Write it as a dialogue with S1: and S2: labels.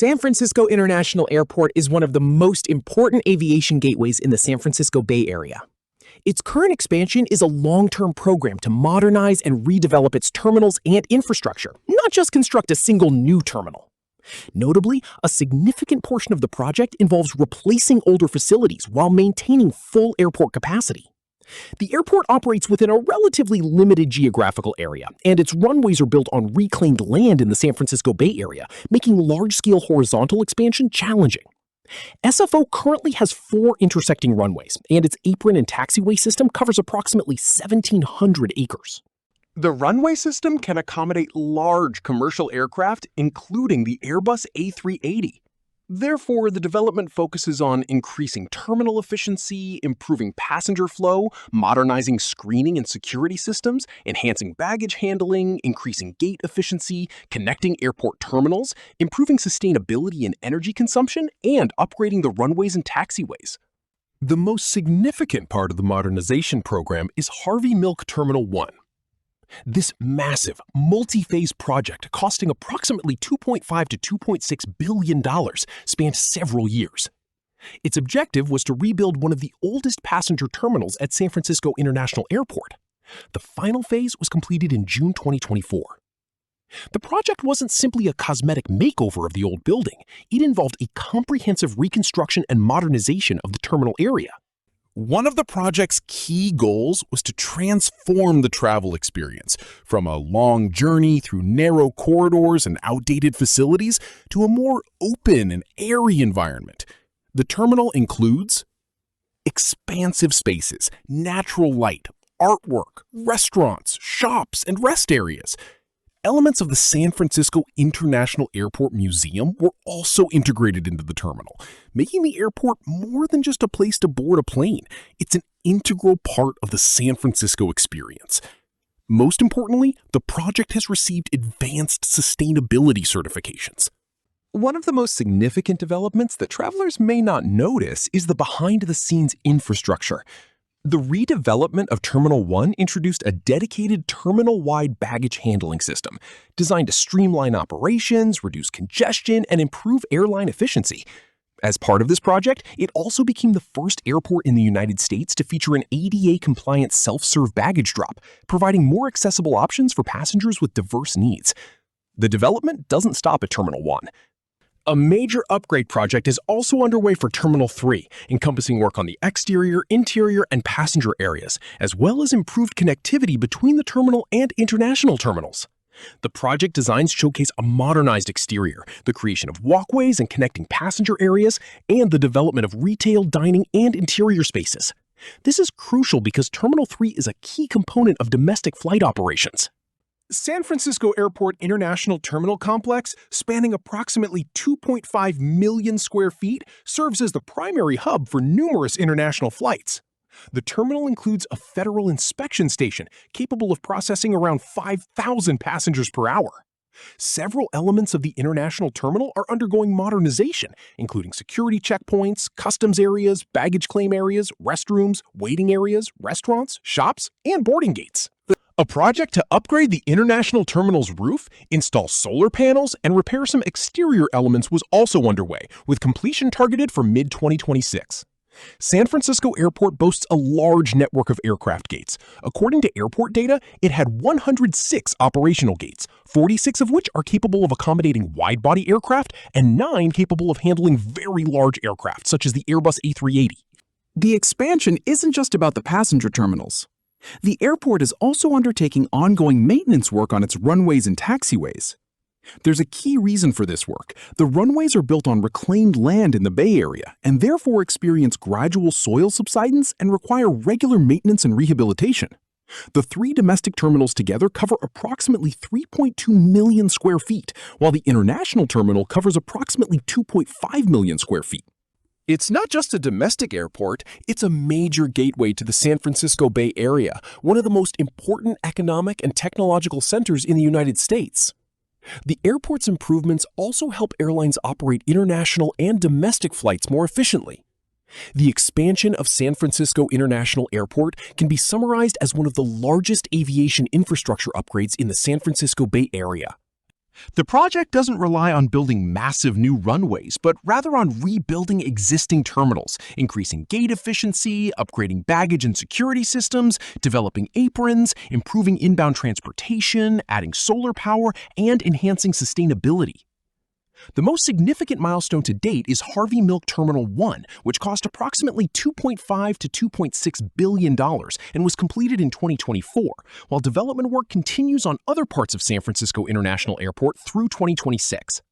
S1: San Francisco International Airport is one of the most important aviation gateways in the San Francisco Bay Area. Its current expansion is a long-term program to modernize and redevelop its terminals and infrastructure, not just construct a single new terminal. Notably, a significant portion of the project involves replacing older facilities while maintaining full airport capacity. The airport operates within a relatively limited geographical area, and its runways are built on reclaimed land in the San Francisco Bay Area, making large-scale horizontal expansion challenging. SFO currently has 4 intersecting runways, and its apron and taxiway system covers approximately 1,700 acres.
S2: The runway system can accommodate large commercial aircraft, including the Airbus A380. Therefore, the development focuses on increasing terminal efficiency, improving passenger flow, modernizing screening and security systems, enhancing baggage handling, increasing gate efficiency, connecting airport terminals, improving sustainability and energy consumption, and upgrading the runways and taxiways.
S3: The most significant part of the modernization program is Harvey Milk Terminal 1. This massive, multi-phase project costing approximately $2.5 to $2.6 billion spanned several years. Its objective was to rebuild one of the oldest passenger terminals at San Francisco International Airport. The final phase was completed in June 2024. The project wasn't simply a cosmetic makeover of the old building. It involved a comprehensive reconstruction and modernization of the terminal area.
S4: One of the project's key goals was to transform the travel experience from a long journey through narrow corridors and outdated facilities to a more open and airy environment. The terminal includes expansive spaces, natural light, artwork, restaurants, shops, and rest areas. Elements of the San Francisco International Airport Museum were also integrated into the terminal, making the airport more than just a place to board a plane. It's an integral part of the San Francisco experience. Most importantly, the project has received advanced sustainability certifications.
S2: One of the most significant developments that travelers may not notice is the behind-the-scenes infrastructure. The redevelopment of Terminal 1 introduced a dedicated terminal-wide baggage handling system designed to streamline operations, reduce congestion, and improve airline efficiency. As part of this project, it also became the first airport in the United States to feature an ADA-compliant self-serve baggage drop, providing more accessible options for passengers with diverse needs. The development doesn't stop at Terminal 1. A major upgrade project is also underway for Terminal 3, encompassing work on the exterior, interior, and passenger areas, as well as improved connectivity between the terminal and international terminals. The project designs showcase a modernized exterior, the creation of walkways and connecting passenger areas, and the development of retail, dining, and interior spaces. This is crucial because Terminal 3 is a key component of domestic flight operations. San Francisco Airport International Terminal Complex, spanning approximately 2.5 million square feet, serves as the primary hub for numerous international flights. The terminal includes a federal inspection station capable of processing around 5,000 passengers per hour. Several elements of the international terminal are undergoing modernization, including security checkpoints, customs areas, baggage claim areas, restrooms, waiting areas, restaurants, shops, and boarding gates. A project to upgrade the international terminal's roof, install solar panels, and repair some exterior elements was also underway, with completion targeted for mid-2026. San Francisco Airport boasts a large network of aircraft gates. According to airport data, it had 106 operational gates, 46 of which are capable of accommodating wide-body aircraft and 9 capable of handling very large aircraft, such as the Airbus A380.
S5: The expansion isn't just about the passenger terminals. The airport is also undertaking ongoing maintenance work on its runways and taxiways. There's a key reason for this work. The runways are built on reclaimed land in the Bay Area and therefore experience gradual soil subsidence and require regular maintenance and rehabilitation. The 3 domestic terminals together cover approximately 3.2 million square feet, while the international terminal covers approximately 2.5 million square feet.
S3: It's not just a domestic airport, it's a major gateway to the San Francisco Bay Area, one of the most important economic and technological centers in the United States. The airport's improvements also help airlines operate international and domestic flights more efficiently. The expansion of San Francisco International Airport can be summarized as one of the largest aviation infrastructure upgrades in the San Francisco Bay Area. The project doesn't rely on building massive new runways, but rather on rebuilding existing terminals, increasing gate efficiency, upgrading baggage and security systems, developing aprons, improving inbound transportation, adding solar power, and enhancing sustainability. The most significant milestone to date is Harvey Milk Terminal 1, which cost approximately $2.5 to $2.6 billion and was completed in 2024, while development work continues on other parts of San Francisco International Airport through 2026.